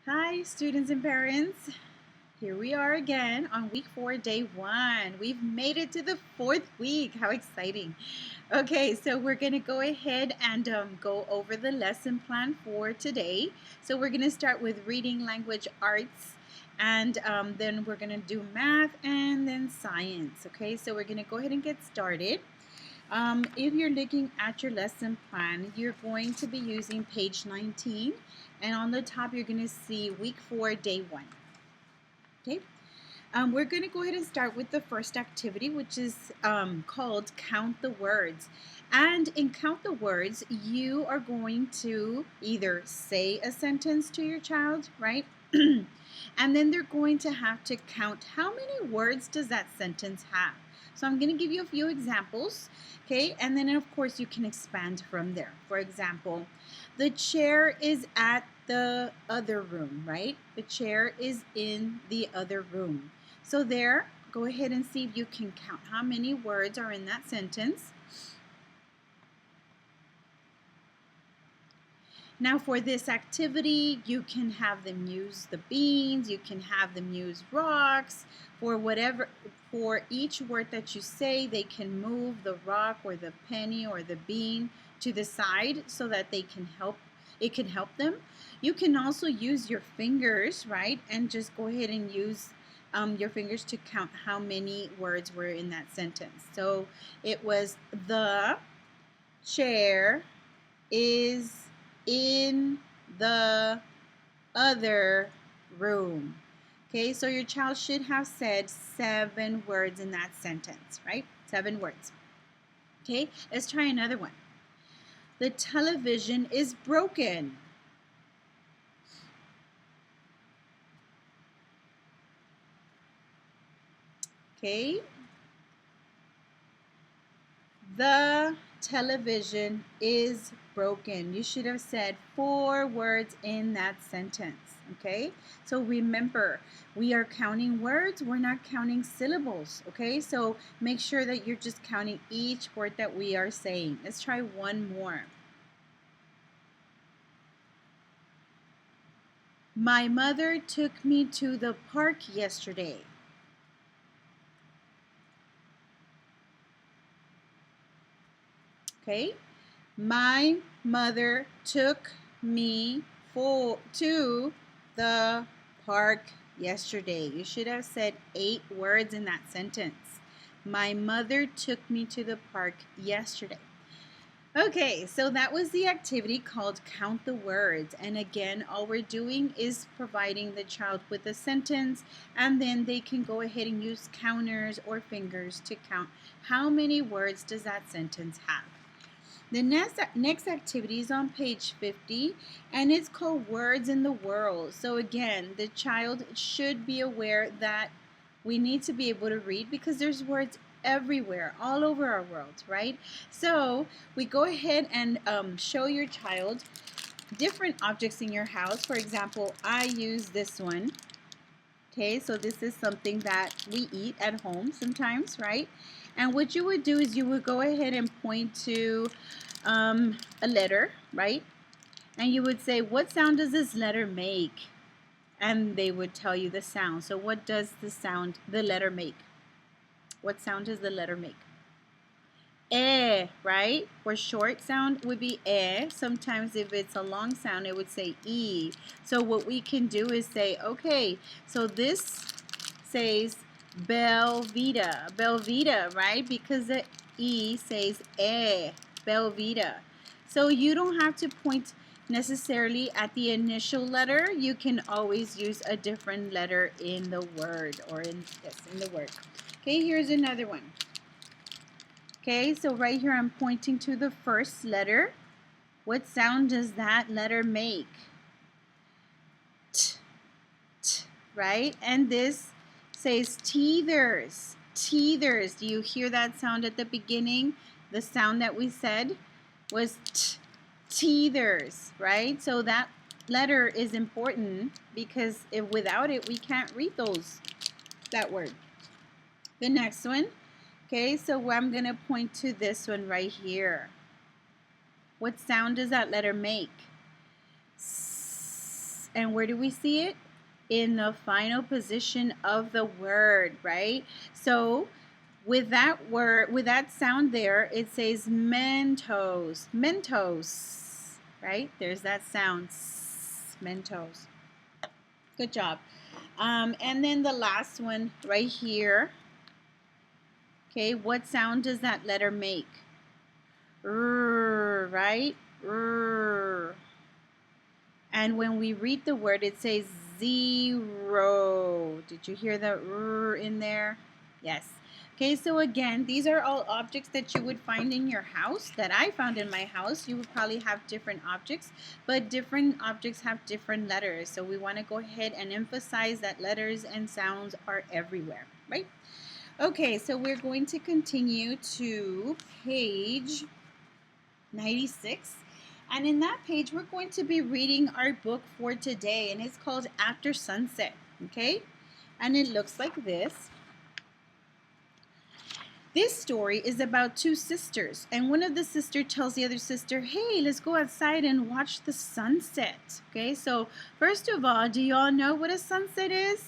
Hi, students and parents. Here we are again on week 4, day 1. We've made it to the 4th week. How exciting. Okay, so we're going to go ahead and go over the lesson plan for today. So we're going to start with reading, language, arts, and then we're going to do math and then science. Okay, so we're going to go ahead and get started. If you're looking at your lesson plan, you're going to be using page 19, and on the top you're going to see week 4, day 1. Okay, we're going to go ahead and start with the first activity, which is called Count the Words. And in Count the Words, you are going to either say a sentence to your child, right? And then they're going to have to count how many words does that sentence have. So I'm going to give you a few examples, okay? And then, of course, you can expand from there. For example, the chair is at the other room, right? The chair is in the other room. So there, go ahead and see if you can count how many words are in that sentence. Now for this activity, you can have them use the beans, you can have them use rocks, for each word that you say, they can move the rock or the penny or the bean to the side so that it can help them. You can also use your fingers, right? And just go ahead and use your fingers to count how many words were in that sentence. So it was the chair is in the other room. Okay, so your child should have said 7 words in that sentence, right? 7 words. Okay, let's try another one. The television is broken. Okay, the television is broken. You should have said 4 words in that sentence. Okay, so remember, we are counting words, we're not counting syllables. Okay, so make sure that you're just counting each word that we are saying. Let's try one more. My mother took me to the park yesterday. Okay, my mother took me to the park yesterday. You should have said 8 words in that sentence. My mother took me to the park yesterday. Okay, so that was the activity called Count the Words. And again, all we're doing is providing the child with a sentence, and then they can go ahead and use counters or fingers to count how many words does that sentence have. The next activity is on page 50, and it's called Words in the World. So again, the child should be aware that we need to be able to read because there's words everywhere, all over our world, right? So we go ahead and show your child different objects in your house. For example, I use this one. Okay, so this is something that we eat at home sometimes, right? And what you would do is you would go ahead and point to a letter, right? And you would say, what sound does this letter make? And they would tell you the sound. So what does the letter make? What sound does the letter make? Eh, right? For short sound would be eh. Sometimes if it's a long sound, it would say e. So what we can do is say, okay, so this says Belvita. Belvita, right? Because the e says eh. Belvita. So you don't have to point necessarily at the initial letter. You can always use a different letter in the word or in the word. Okay, here's another one. Okay, so right here I'm pointing to the first letter. What sound does that letter make? T, t, right? And this says teethers. Teethers. Do you hear that sound at the beginning? The sound that we said was t, teethers, right? So that letter is important because without it, we can't read that word. The next one. Okay, so I'm going to point to this one right here. What sound does that letter make? S And where do we see it? In the final position of the word, right? So with that word, with that sound there, it says Mentos. Mentos, right? There's that sound, Mentos. Good job. And then the last one right here. Okay, what sound does that letter make? Right? And when we read the word, it says 0. Did you hear the in there? Yes. Okay, so again, these are all objects that you would find in your house, that I found in my house. You would probably have different objects, but different objects have different letters. So we want to go ahead and emphasize that letters and sounds are everywhere, right? Okay, so we're going to continue to page 96. And in that page, we're going to be reading our book for today, and it's called After Sunset, okay? And it looks like this. This story is about two sisters, and one of the sisters tells the other sister, hey, let's go outside and watch the sunset, okay? So first of all, do you all know what a sunset is?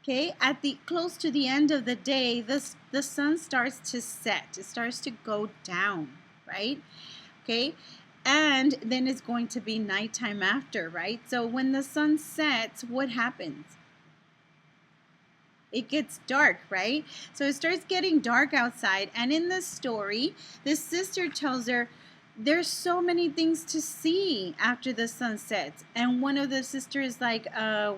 Okay, at the close to the end of the day, the sun starts to set. It starts to go down, right? Okay, and then it's going to be nighttime after, right? So when the sun sets, what happens? It gets dark, right? So it starts getting dark outside, and in the story, this sister tells her, there's so many things to see after the sun sets. And one of the sisters is like,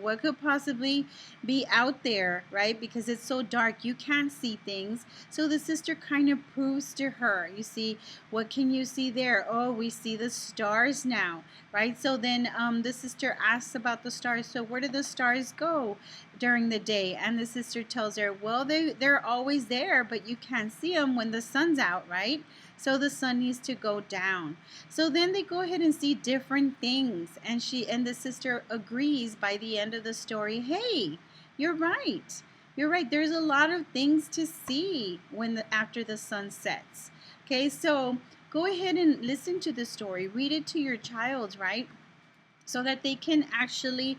what could possibly be out there, right? Because it's so dark, you can't see things. So the sister kind of proves to her, you see, what can you see there? Oh, we see the stars now, right? So then the sister asks about the stars. So where do the stars go during the day? And the sister tells her, well, they're always there, but you can't see them when the sun's out, right? So the sun needs to go down. So then they go ahead and see different things, and the sister agrees by the end of the story, hey, you're right. You're right. There's a lot of things to see after the sun sets. Okay, so go ahead and listen to the story. Read it to your child, right? So that they can actually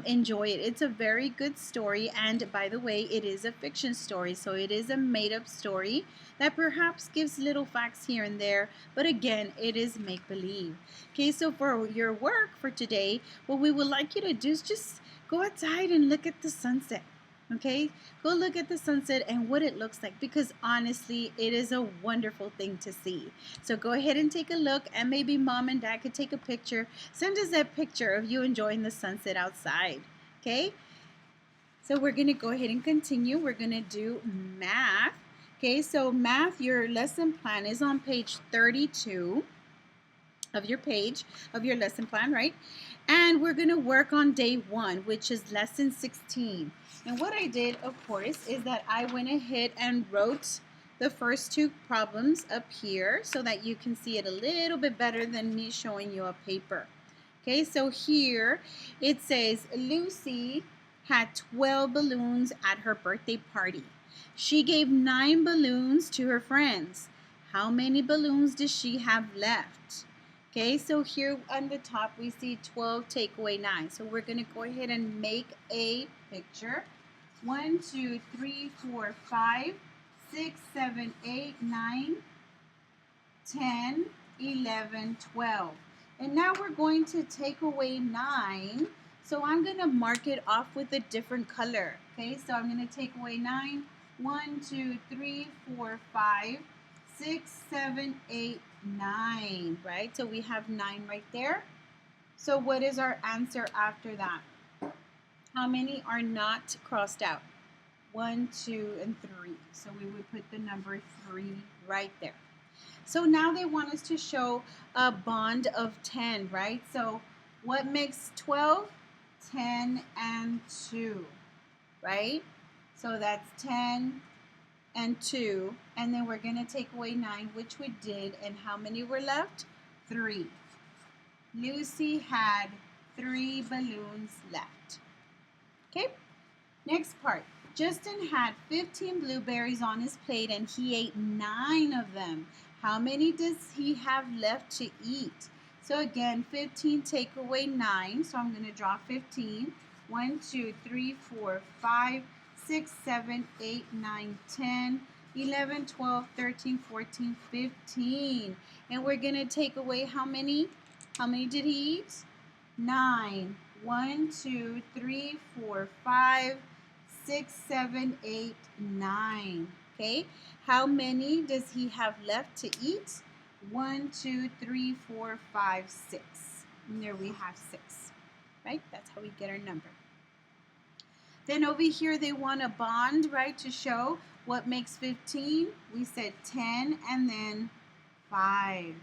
enjoy it. It's a very good story, and by the way, it is a fiction story, so it is a made-up story that perhaps gives little facts here and there, but again, it is make-believe. Okay, so for your work for today, what we would like you to do is just go outside and look at the sunset. Okay, go look at the sunset and what it looks like, because honestly, it is a wonderful thing to see. So go ahead and take a look, and maybe mom and dad could take a picture. Send us that picture of you enjoying the sunset outside. Okay, so we're going to go ahead and continue. We're going to do math. Okay, so math, your lesson plan is on page 32 of your lesson plan, right? And we're going to work on day 1, which is lesson 16. And what I did, of course, is that I went ahead and wrote the first 2 problems up here so that you can see it a little bit better than me showing you a paper. Okay, so here it says Lucy had 12 balloons at her birthday party. She gave 9 balloons to her friends. How many balloons does she have left? Okay, so here on the top we see 12 take away 9. So we're going to go ahead and make a picture. 1, 2, 3, 4, 5, 6, 7, 8, 9, 10, 11, 12. And now we're going to take away 9. So I'm going to mark it off with a different color. Okay, so I'm going to take away 9. 1, 2, 3, 4, 5, 6, 7, 8, 9, right? So we have 9 right there. So what is our answer after that? How many are not crossed out? 1, 2, and 3. So we would put the number 3 right there. So now they want us to show a bond of 10, right? So what makes 12? 10 and 2, right? So that's 10 and 2, and then we're going to take away 9, which we did, and how many were left? 3. Lucy had 3 balloons left. Okay, next part. Justin had 15 blueberries on his plate and he ate 9 of them. How many does he have left to eat? So again, 15 take away 9. So I'm going to draw 15. 1, 2, 3, 4, 5, 6, 7, 8, 9, 10, 11, 12, 13, 14, 15. And we're going to take away how many? How many did he eat? 9. 1, 2, 3, 4, 5, 6, 7, 8, 9. Okay. How many does he have left to eat? 1, 2, 3, 4, 5, 6. And there we have 6. Right? That's how we get our number. Then over here they want a bond, right, to show what makes 15. We said 10 and then 5.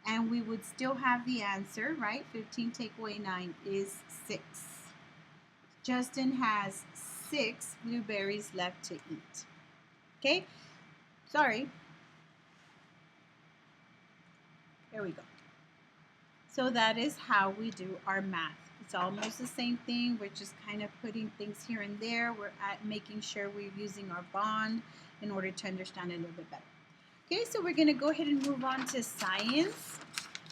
And we would still have the answer, right? 15 take away 9 is 6. Justin has 6 blueberries left to eat. Okay? Sorry. There we go. So that is how we do our math. It's almost the same thing. We're just kind of putting things here and there. We're making sure we're using our bond in order to understand it a little bit better. Okay, so we're going to go ahead and move on to science.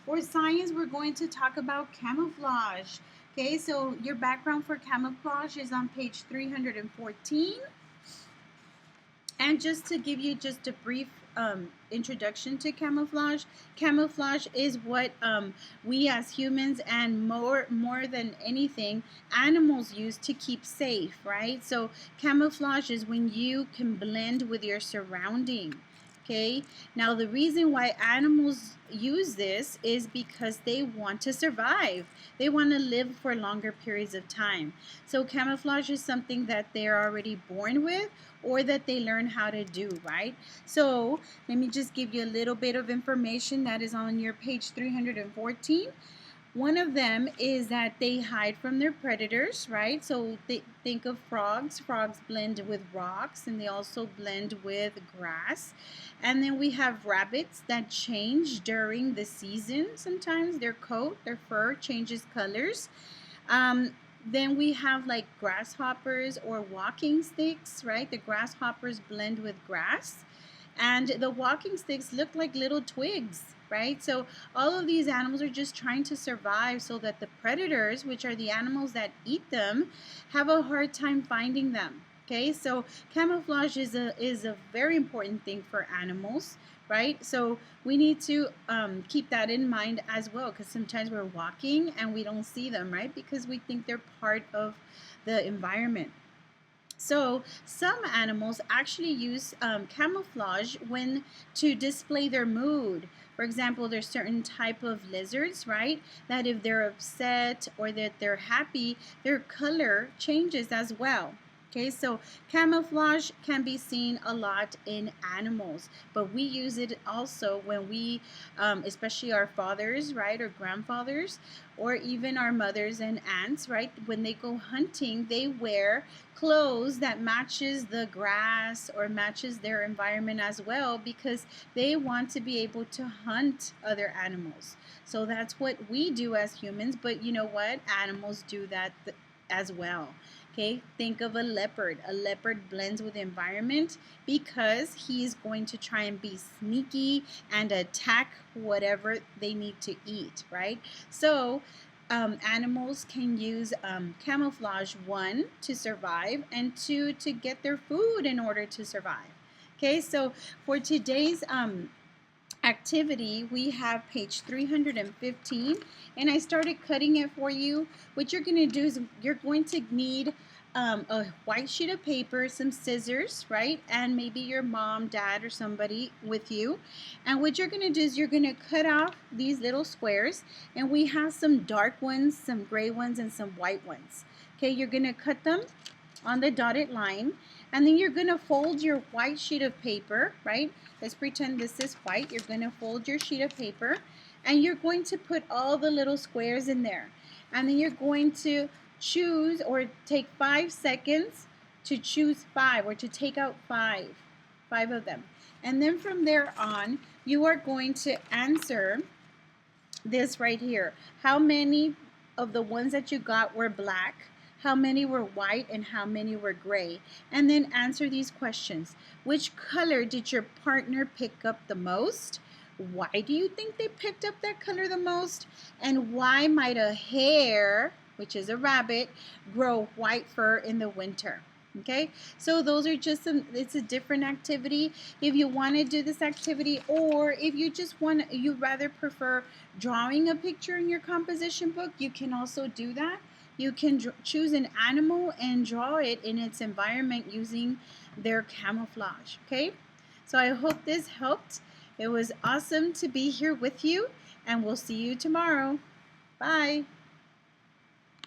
For science, we're going to talk about camouflage. Okay, so your background for camouflage is on page 314. And just to give you just a brief introduction to camouflage, camouflage is what we as humans and more than anything, animals use to keep safe, right? So camouflage is when you can blend with your surrounding. Okay, now the reason why animals use this is because they want to survive. They want to live for longer periods of time. So camouflage is something that they're already born with or that they learn how to do, right? So let me just give you a little bit of information that is on your page 314. One of them is that they hide from their predators, right? So they think of frogs. Frogs blend with rocks and they also blend with grass. And then we have rabbits that change during the season. Sometimes their coat, their fur changes colors. Then we have like grasshoppers or walking sticks, right? The grasshoppers blend with grass. And the walking sticks look like little twigs, right? So all of these animals are just trying to survive so that the predators, which are the animals that eat them, have a hard time finding them. Okay, so camouflage is a very important thing for animals, right? So we need to keep that in mind as well, because sometimes we're walking and we don't see them, right? Because we think they're part of the environment. So some animals actually use camouflage when to display their mood. For example, there's certain type of lizards, right, that if they're upset or that they're happy, their color changes as well. Okay, so camouflage can be seen a lot in animals, but we use it also when we, especially our fathers, right, or grandfathers, or even our mothers and aunts, right, when they go hunting, they wear clothes that matches the grass or matches their environment as well because they want to be able to hunt other animals. So that's what we do as humans, but you know what? Animals do that as well. Okay, think of a leopard. A leopard blends with the environment because he is going to try and be sneaky and attack whatever they need to eat, right? So animals can use camouflage, 1, to survive, and 2, to get their food in order to survive. Okay, so for today's activity, we have page 315, and I started cutting it for you. What you're going to do is you're going to need a white sheet of paper, some scissors, right, and maybe your mom, dad, or somebody with you. And what you're going to do is you're going to cut off these little squares, and we have some dark ones, some gray ones, and some white ones. Okay, you're going to cut them on the dotted line, and then you're going to fold your white sheet of paper, right? Let's pretend this is white. You're going to fold your sheet of paper, and you're going to put all the little squares in there. And then you're going to choose or take 5 seconds to choose 5 or to take out 5 of them. And then from there on, you are going to answer this right here. How many of the ones that you got were black? How many were white and how many were gray? And then answer these questions. Which color did your partner pick up the most? Why do you think they picked up that color the most? And why might a hare, which is a rabbit, grow white fur in the winter? Okay, so those are just it's a different activity. If you want to do this activity, or if you just want, you rather prefer drawing a picture in your composition book, you can also do that. You can choose an animal and draw it in its environment using their camouflage. Okay, so I hope this helped. It was awesome to be here with you, and we'll see you tomorrow. Bye.